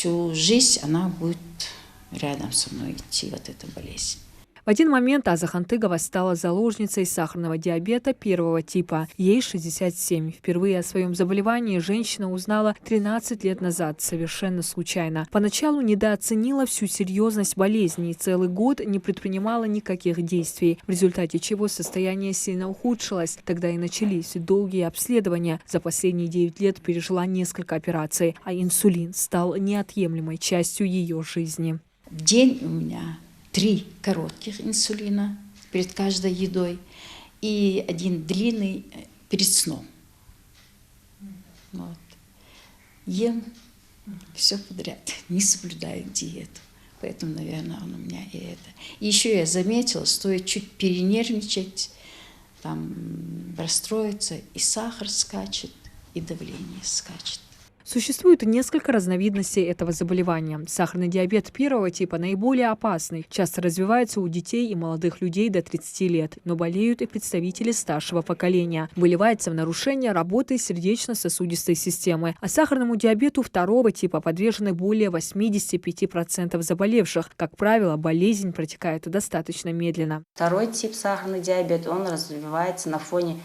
всю жизнь она будет рядом со мной идти, вот эта болезнь. В один момент Аза Хантыгова стала заложницей сахарного диабета первого типа. Ей 67. Впервые о своем заболевании женщина узнала 13 лет назад, совершенно случайно. Поначалу недооценила всю серьезность болезни и целый год не предпринимала никаких действий, в результате чего состояние сильно ухудшилось. Тогда и начались долгие обследования. За последние 9 лет пережила несколько операций, а инсулин стал неотъемлемой частью ее жизни. В день у меня 3 коротких инсулина перед каждой едой и 1 длинный перед сном. Вот. Ем все подряд, не соблюдаю диету. Поэтому, наверное, он у меня и это. И еще я заметила, стоит чуть перенервничать, там, расстроиться, и сахар скачет, и давление скачет. Существует несколько разновидностей этого заболевания. Сахарный диабет первого типа наиболее опасный. Часто развивается у детей и молодых людей до 30 лет, но болеют и представители старшего поколения. Выливается в нарушение работы сердечно-сосудистой системы. А сахарному диабету второго типа подвержены более 85% заболевших. Как правило, болезнь протекает достаточно медленно. Второй тип сахарный диабет, он развивается на фоне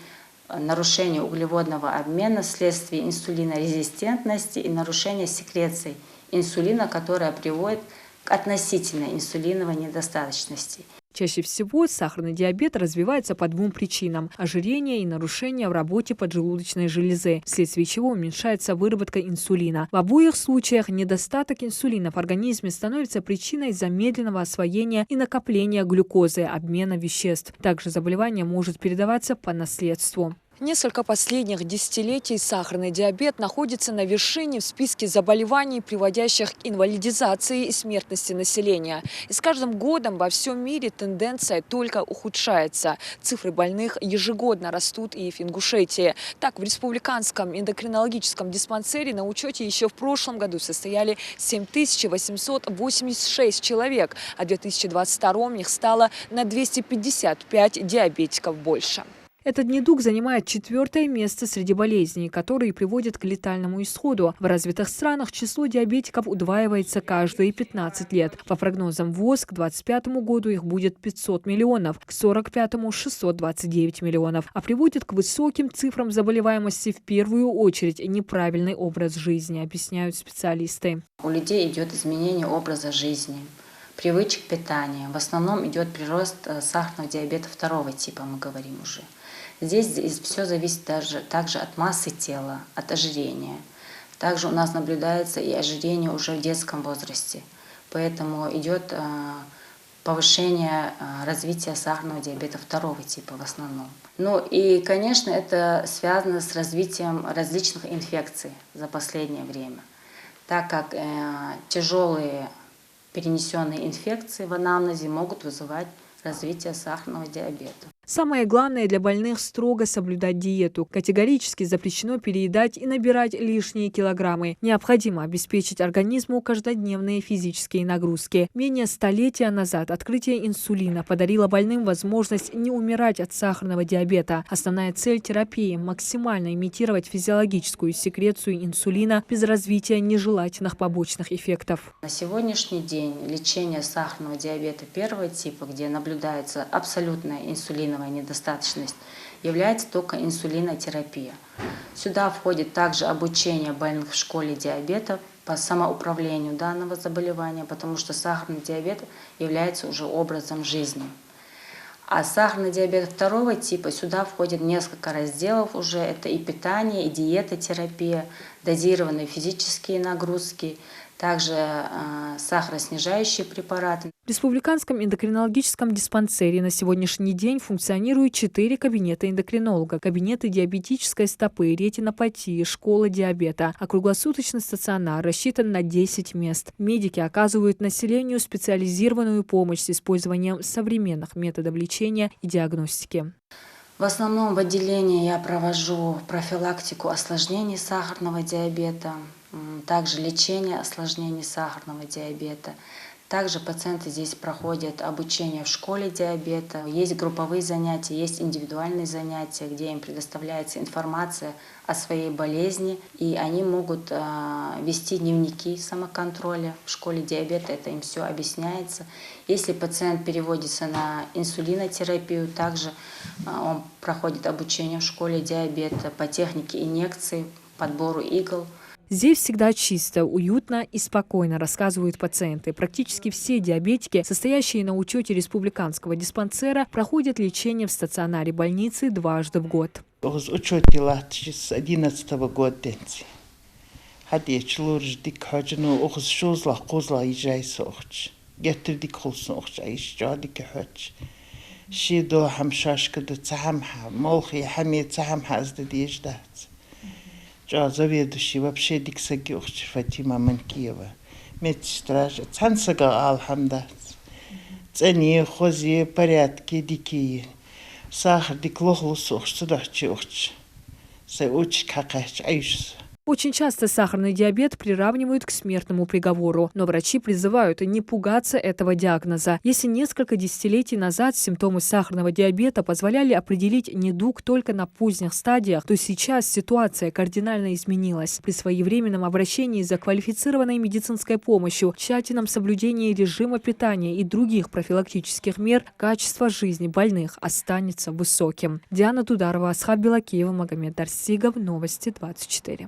нарушение углеводного обмена вследствие инсулинорезистентности и нарушения секреции инсулина, которое приводит к относительной инсулиновой недостаточности. Чаще всего сахарный диабет развивается по 2 причинам – ожирение и нарушение в работе поджелудочной железы, вследствие чего уменьшается выработка инсулина. В обоих случаях недостаток инсулина в организме становится причиной замедленного освоения и накопления глюкозы, обмена веществ. Также заболевание может передаваться по наследству. Несколько последних десятилетий сахарный диабет находится на вершине в списке заболеваний, приводящих к инвалидизации и смертности населения. И с каждым годом во всем мире тенденция только ухудшается. Цифры больных ежегодно растут и в Ингушетии. Так, в Республиканском эндокринологическом диспансере на учете еще в прошлом году состояли 7886 человек, а в 2022 их стало на 255 диабетиков больше. Этот недуг занимает 4-е место среди болезней, которые приводят к летальному исходу. В развитых странах число диабетиков удваивается каждые 15 лет. По прогнозам ВОЗ, к 2025 году их будет 500 миллионов, к 2045 – 629 миллионов. А приводит к высоким цифрам заболеваемости в первую очередь неправильный образ жизни, объясняют специалисты. У людей идет изменение образа жизни, привычек питания. В основном идет прирост сахарного диабета второго типа, мы говорим уже. Здесь все зависит также от массы тела, от ожирения. Также у нас наблюдается и ожирение уже в детском возрасте. Поэтому идет повышение развития сахарного диабета второго типа в основном. Ну и, конечно, это связано с развитием различных инфекций за последнее время, так как тяжелые перенесенные инфекции в анамнезе могут вызывать развитие сахарного диабета. Самое главное для больных – строго соблюдать диету. Категорически запрещено переедать и набирать лишние килограммы. Необходимо обеспечить организму каждодневные физические нагрузки. Менее столетия назад открытие инсулина подарило больным возможность не умирать от сахарного диабета. Основная цель терапии – максимально имитировать физиологическую секрецию инсулина без развития нежелательных побочных эффектов. На сегодняшний день лечение сахарного диабета первого типа, где наблюдается абсолютная инсулиновая недостаточность, является только инсулинотерапия. Сюда входит также обучение больных в школе диабета по самоуправлению данного заболевания, потому что сахарный диабет является уже образом жизни. А сахарный диабет второго типа, сюда входит несколько разделов уже. Это и питание, и диетотерапия, дозированные физические нагрузки, также сахароснижающие препараты. В Республиканском эндокринологическом диспансере на сегодняшний день функционируют 4 кабинета эндокринолога, кабинеты диабетической стопы, ретинопатии, школа диабета, а круглосуточный стационар рассчитан на 10 мест. Медики оказывают населению специализированную помощь с использованием современных методов лечения и диагностики. В основном в отделении я провожу профилактику осложнений сахарного диабета, также лечение осложнений сахарного диабета, Также пациенты здесь проходят обучение в школе диабета. Есть групповые занятия, есть индивидуальные занятия, где им предоставляется информация о своей болезни. И они могут вести дневники самоконтроля. В школе диабета это им все объясняется. Если пациент переводится на инсулинотерапию, также он проходит обучение в школе диабета по технике инъекций, подбору игл. Здесь всегда чисто, уютно и спокойно, рассказывают пациенты. Практически все диабетики, состоящие на учете республиканского диспансера, проходят лечение в стационаре больницы дважды в год. С учета с 2011 года. Hadiyet lurjdik hacını oğuz şozla qozla icay soğç. Getirdik xulsun ayış cadik haç. Şido hamşaşkıdı tahamha, molxi hami tahamha azdı diyejdat. Заведующий вообще диксагёхч Фатима Манкиева. Медсестра, цансага алхамдат. Цени, хози, порядки, дикие. Сахар, диклохлусохч, судахчохч. Сауч какач, айш. Очень часто сахарный диабет приравнивают к смертному приговору, но врачи призывают не пугаться этого диагноза. Если несколько десятилетий назад симптомы сахарного диабета позволяли определить недуг только на поздних стадиях, то сейчас ситуация кардинально изменилась. При своевременном обращении за квалифицированной медицинской помощью, тщательном соблюдении режима питания и других профилактических мер, качество жизни больных останется высоким. Диана Дударова, Асхаб Белакиева, Магомед Дарсигов, Новости 24.